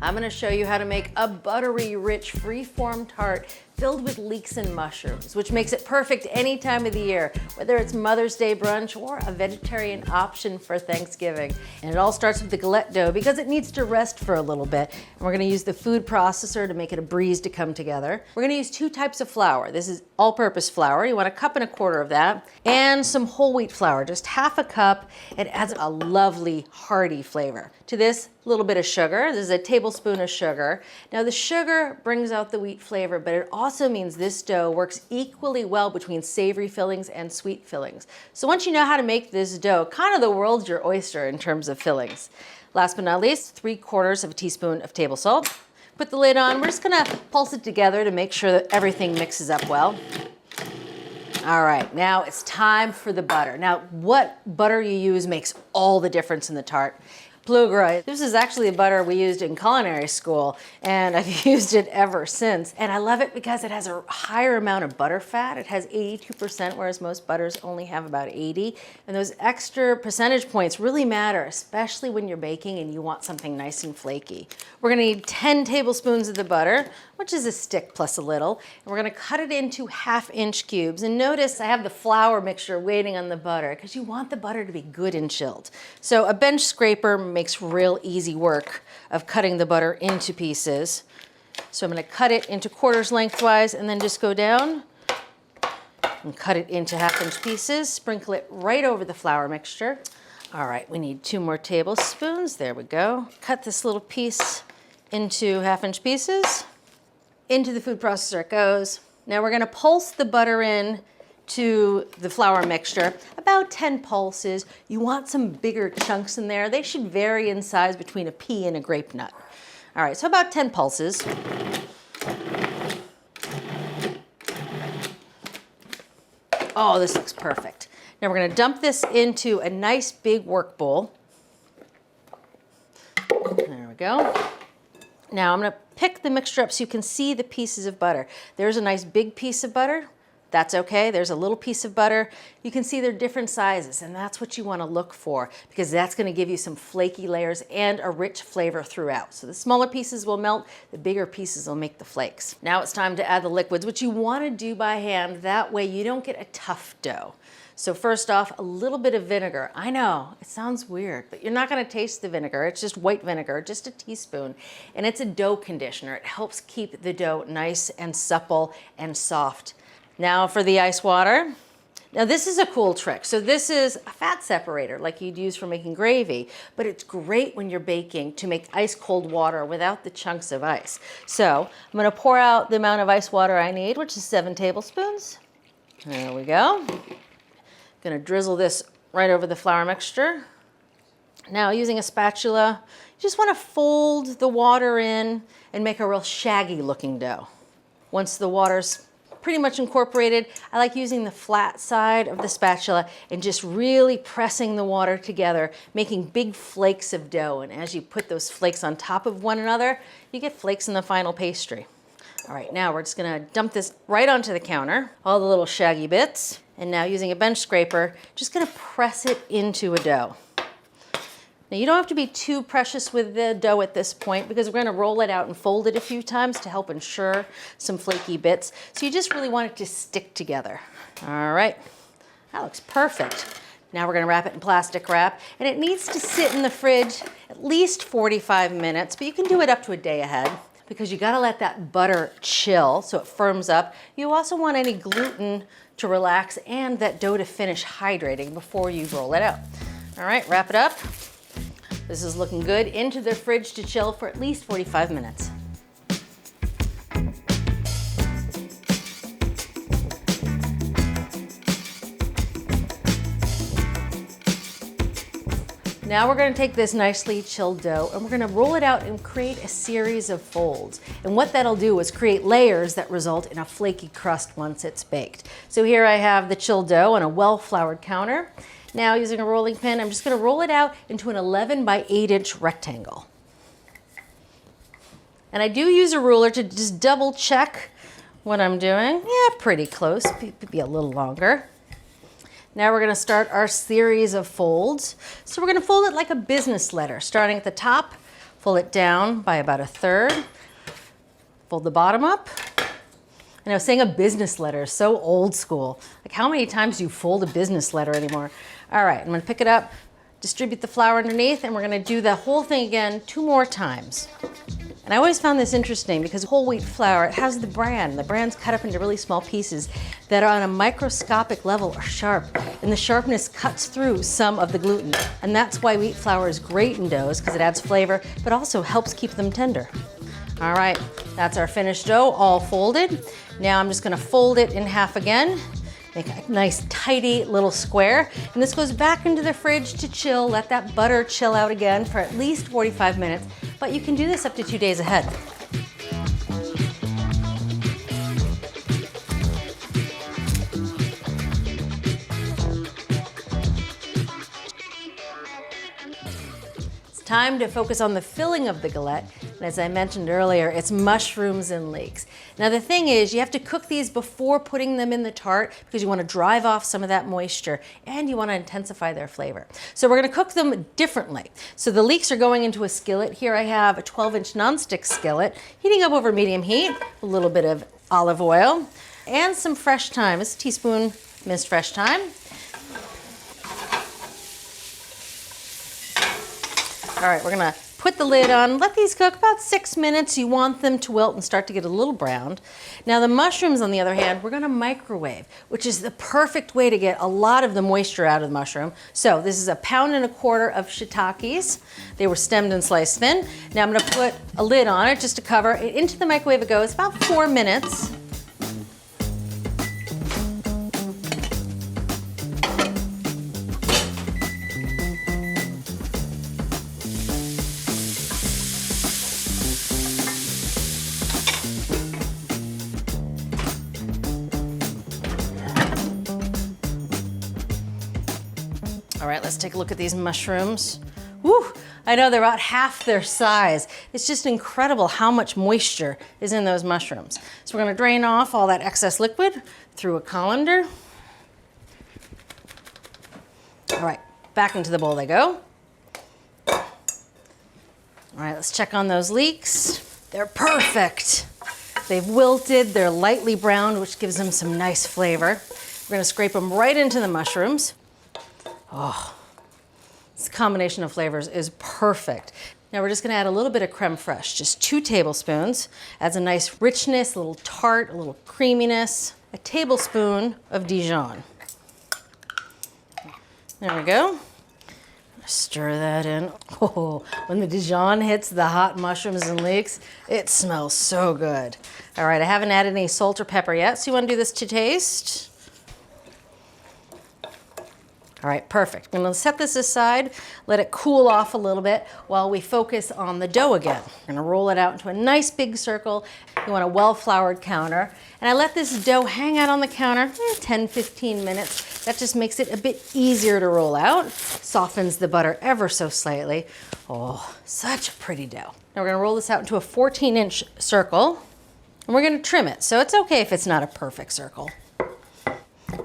I'm gonna show you how to make a buttery, rich, free-form tart filled with leeks and mushrooms, which makes it perfect any time of the year, whether it's Mother's Day brunch or a vegetarian option for Thanksgiving. And it all starts with the galette dough because it needs to rest for a little bit. And we're gonna use the food processor to make it a breeze to come together. We're gonna use 2 types of flour. This is all-purpose flour. You want 1 1/4 cups of that. And some whole wheat flour, just 1/2 cup. It adds a lovely, hearty flavor. To this, a little bit of sugar. This is a tablespoon of sugar. Now the sugar brings out the wheat flavor, but it also means this dough works equally well between savory fillings and sweet fillings. So once you know how to make this dough, kind of the world's your oyster in terms of fillings. Last but not least, 3/4 teaspoon of table salt. Put the lid on. We're just gonna pulse it together to make sure that everything mixes up well. All right, now it's time for the butter. Now, what butter you use makes all the difference in the tart. Bluegrass. This is actually a butter we used in culinary school, and I've used it ever since. And I love it because it has a higher amount of butter fat. It has 82%, whereas most butters only have about 80. And those extra percentage points really matter, especially when you're baking and you want something nice and flaky. We're gonna need 10 tablespoons of the butter, which is a stick plus a little. And we're gonna cut it into 1/2-inch cubes. And notice I have the flour mixture waiting on the butter because you want the butter to be good and chilled. So a bench scraper makes real easy work of cutting the butter into pieces. So I'm gonna cut it into quarters lengthwise and then just go down and cut it into 1/2-inch pieces, sprinkle it right over the flour mixture. All right, we need 2 more tablespoons. There we go. Cut this little piece into 1/2-inch pieces. Into the food processor it goes. Now we're gonna pulse the butter in to the flour mixture, about 10 pulses. You want some bigger chunks in there. They should vary in size between a pea and a grape nut. All right, so about 10 pulses. Oh, this looks perfect. Now we're gonna dump this into a nice big work bowl. There we go. Now I'm gonna pick the mixture up so you can see the pieces of butter. There's a nice big piece of butter. That's okay. There's a little piece of butter. You can see they're different sizes, and that's what you want to look for because that's going to give you some flaky layers and a rich flavor throughout. So the smaller pieces will melt, the bigger pieces will make the flakes. Now it's time to add the liquids, which you want to do by hand. That way you don't get a tough dough. So first off, a little bit of vinegar. I know, it sounds weird, but you're not gonna taste the vinegar. It's just white vinegar, just a teaspoon. And it's a dough conditioner. It helps keep the dough nice and supple and soft. Now for the ice water. Now this is a cool trick. So this is a fat separator like you'd use for making gravy, but it's great when you're baking to make ice cold water without the chunks of ice. So I'm gonna pour out the amount of ice water I need, which is 7 tablespoons. There we go. Gonna drizzle this right over the flour mixture. Now using a spatula, you just wanna fold the water in and make a real shaggy looking dough. Once the water's pretty much incorporated, I like using the flat side of the spatula and just really pressing the water together, making big flakes of dough. And as you put those flakes on top of one another, you get flakes in the final pastry. All right, now we're just gonna dump this right onto the counter, all the little shaggy bits. And now using a bench scraper, just gonna press it into a dough. Now you don't have to be too precious with the dough at this point because we're gonna roll it out and fold it a few times to help ensure some flaky bits. So you just really want it to stick together. All right, that looks perfect. Now we're gonna wrap it in plastic wrap, and it needs to sit in the fridge at least 45 minutes, but you can do it up to a day ahead because you gotta let that butter chill so it firms up. You also want any gluten to relax and that dough to finish hydrating before you roll it out. All right, wrap it up. This is looking good. Into the fridge to chill for at least 45 minutes. Now we're gonna take this nicely chilled dough and we're gonna roll it out and create a series of folds. And what that'll do is create layers that result in a flaky crust once it's baked. So here I have the chilled dough on a well-floured counter. Now using a rolling pin, I'm just gonna roll it out into an 11 by 8-inch rectangle. And I do use a ruler to just double check what I'm doing. Yeah, pretty close, be a little longer. Now we're gonna start our series of folds. So we're gonna fold it like a business letter, starting at the top, Fold it down by about 1/3. Fold the bottom up. And I was saying a business letter, so old school. Like how many times do you fold a business letter anymore? All right, I'm gonna pick it up, distribute the flour underneath, and we're gonna do the whole thing again 2 more times. And I always found this interesting because whole wheat flour, it has the bran. The bran's cut up into really small pieces that on a microscopic level are sharp. And the sharpness cuts through some of the gluten. And that's why wheat flour is great in doughs, because it adds flavor, but also helps keep them tender. All right, that's our finished dough, all folded. Now I'm just gonna fold it in half again, make a nice tidy little square. And this goes back into the fridge to chill, let that butter chill out again for at least 45 minutes. But you can do this up to 2 days ahead. It's time to focus on the filling of the galette. And as I mentioned earlier, it's mushrooms and leeks. Now the thing is, you have to cook these before putting them in the tart because you want to drive off some of that moisture and you want to intensify their flavor. So we're going to cook them differently. So the leeks are going into a skillet. Here I have a 12-inch nonstick skillet, heating up over medium heat, a little bit of olive oil, and some fresh thyme. It's a teaspoon minced fresh thyme. All right, we're gonna put the lid on, let these cook about 6 minutes. You want them to wilt and start to get a little browned. Now the mushrooms, on the other hand, we're gonna microwave, which is the perfect way to get a lot of the moisture out of the mushroom. So this is 1.25 pounds of shiitakes. They were stemmed and sliced thin. Now I'm gonna put a lid on it just to cover it. Into the microwave it goes, about 4 minutes. All right, let's take a look at these mushrooms. Woo, I know they're about half their size. It's just incredible how much moisture is in those mushrooms. So we're gonna drain off all that excess liquid through a colander. All right, back into the bowl they go. All right, let's check on those leeks. They're perfect. They've wilted, they're lightly browned, which gives them some nice flavor. We're gonna scrape them right into the mushrooms. Oh, this combination of flavors is perfect. Now we're just gonna add a little bit of creme fraiche, just 2 tablespoons. Adds a nice richness, a little tart, a little creaminess. A tablespoon of Dijon. There we go. Stir that in. Oh, when the Dijon hits the hot mushrooms and leeks, it smells so good. All right, I haven't added any salt or pepper yet, so you wanna do this to taste. All right, perfect. I'm gonna set this aside, let it cool off a little bit while we focus on the dough again. We're gonna roll it out into a nice big circle. You want a well-floured counter. And I let this dough hang out on the counter 10, 15 minutes. That just makes it a bit easier to roll out, softens the butter ever so slightly. Oh, such a pretty dough. Now we're gonna roll this out into a 14-inch circle, and we're gonna trim it. So it's okay if it's not a perfect circle.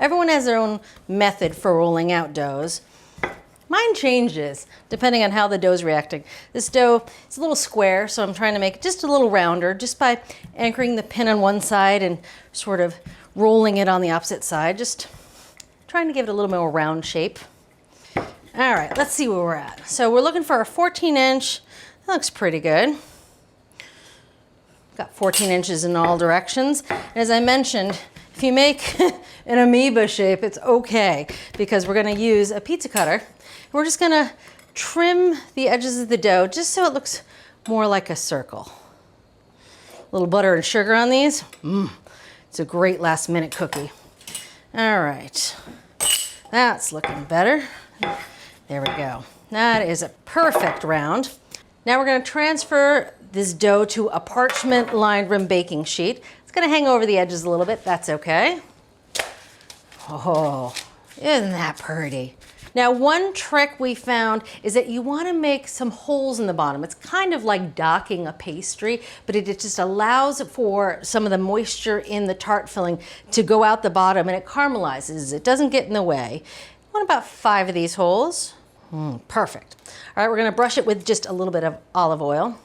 Everyone has their own method for rolling out doughs. Mine changes depending on how the dough's reacting. This dough is a little square, so I'm trying to make it just a little rounder just by anchoring the pin on one side and sort of rolling it on the opposite side, just trying to give it a little more round shape. All right, let's see where we're at. So we're looking for a 14-inch. That looks pretty good. Got 14 inches in all directions. And as I mentioned, if you make an amoeba shape, it's okay because we're gonna use a pizza cutter. We're just gonna trim the edges of the dough just so it looks more like a circle. A little butter and sugar on these. It's a great last minute cookie. All right, that's looking better. There we go. That is a perfect round. Now we're gonna transfer this dough to a parchment lined rim baking sheet. It's gonna hang over the edges a little bit, that's okay. Oh, isn't that pretty? Now one trick we found is that you wanna make some holes in the bottom. It's kind of like docking a pastry, but it just allows for some of the moisture in the tart filling to go out the bottom and it caramelizes. It doesn't get in the way. I want about 5 of these holes. Perfect. All right, we're gonna brush it with just a little bit of olive oil.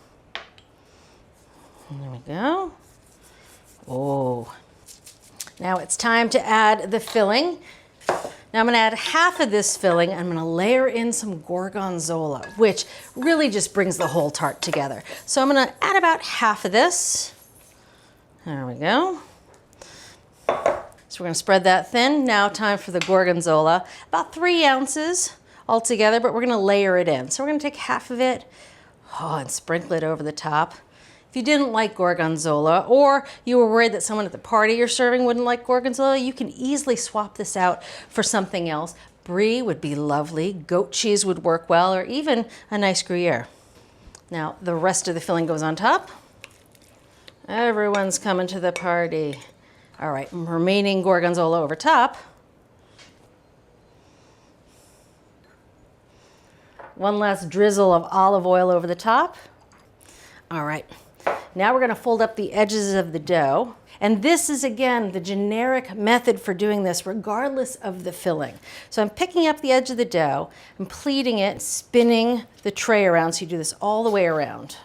There we go. Oh, now it's time to add the filling. Now I'm gonna add half of this filling. I'm gonna layer in some gorgonzola, which really just brings the whole tart together. So I'm gonna add about half of this. There we go. So we're gonna spread that thin. Now time for the gorgonzola, about 3 ounces altogether, but we're gonna layer it in. So we're gonna take half of it, and sprinkle it over the top. If you didn't like gorgonzola, or you were worried that someone at the party you're serving wouldn't like gorgonzola, you can easily swap this out for something else. Brie would be lovely, goat cheese would work well, or even a nice Gruyere. Now the rest of the filling goes on top. Everyone's coming to the party. All right, remaining gorgonzola over top. One last drizzle of olive oil over the top. All right, now we're gonna fold up the edges of the dough. And this is, again, the generic method for doing this regardless of the filling. So I'm picking up the edge of the dough, I'm pleating it, spinning the tray around, so you do this all the way around.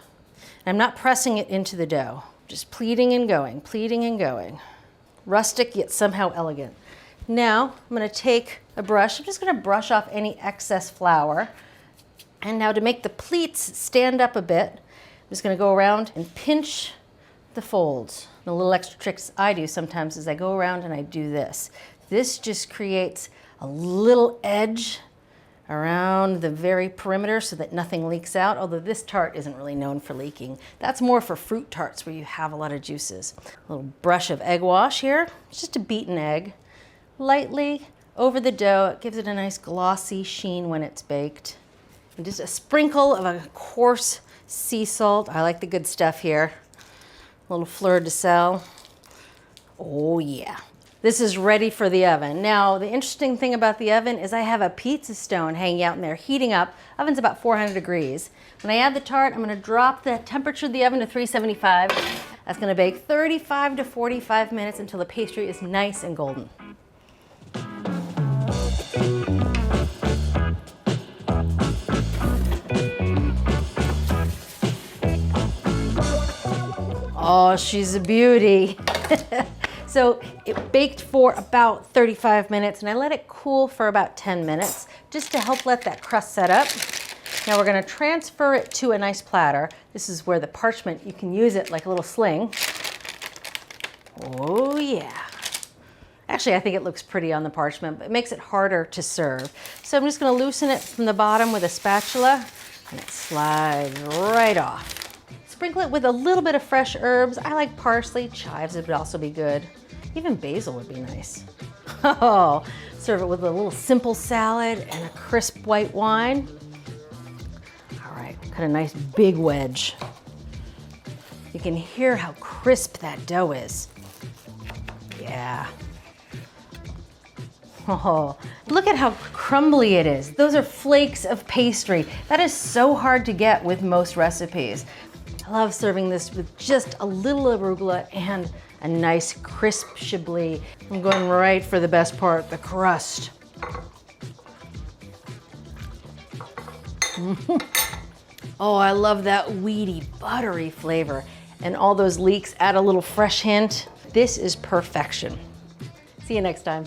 I'm not pressing it into the dough, just pleating and going, pleating and going. Rustic yet somehow elegant. Now I'm gonna take a brush, I'm just gonna brush off any excess flour. And now to make the pleats stand up a bit, I'm just gonna go around and pinch the folds. The little extra tricks I do sometimes is I go around and I do this. This just creates a little edge around the very perimeter so that nothing leaks out, although this tart isn't really known for leaking. That's more for fruit tarts where you have a lot of juices. A little brush of egg wash here, it's just a beaten egg. Lightly over the dough, it gives it a nice glossy sheen when it's baked. And just a sprinkle of a coarse sea salt. I like the good stuff here. A little fleur de sel. Oh yeah. This is ready for the oven. Now, the interesting thing about the oven is I have a pizza stone hanging out in there, heating up. Oven's about 400 degrees. When I add the tart, I'm gonna drop the temperature of the oven to 375. That's gonna bake 35 to 45 minutes until the pastry is nice and golden. Oh, she's a beauty. So it baked for about 35 minutes and I let it cool for about 10 minutes just to help let that crust set up. Now we're gonna transfer it to a nice platter. This is where the parchment, you can use it like a little sling. Oh yeah. Actually, I think it looks pretty on the parchment, but it makes it harder to serve. So I'm just gonna loosen it from the bottom with a spatula and it slides right off. Sprinkle it with a little bit of fresh herbs. I like parsley, chives would also be good. Even basil would be nice. Oh, serve it with a little simple salad and a crisp white wine. All right, cut a nice big wedge. You can hear how crisp that dough is. Yeah. Oh, look at how crumbly it is. Those are flakes of pastry. That is so hard to get with most recipes. I love serving this with just a little arugula and a nice crisp chablis. I'm going right for the best part, the crust. Oh, I love that weedy, buttery flavor. And all those leeks add a little fresh hint. This is perfection. See you next time.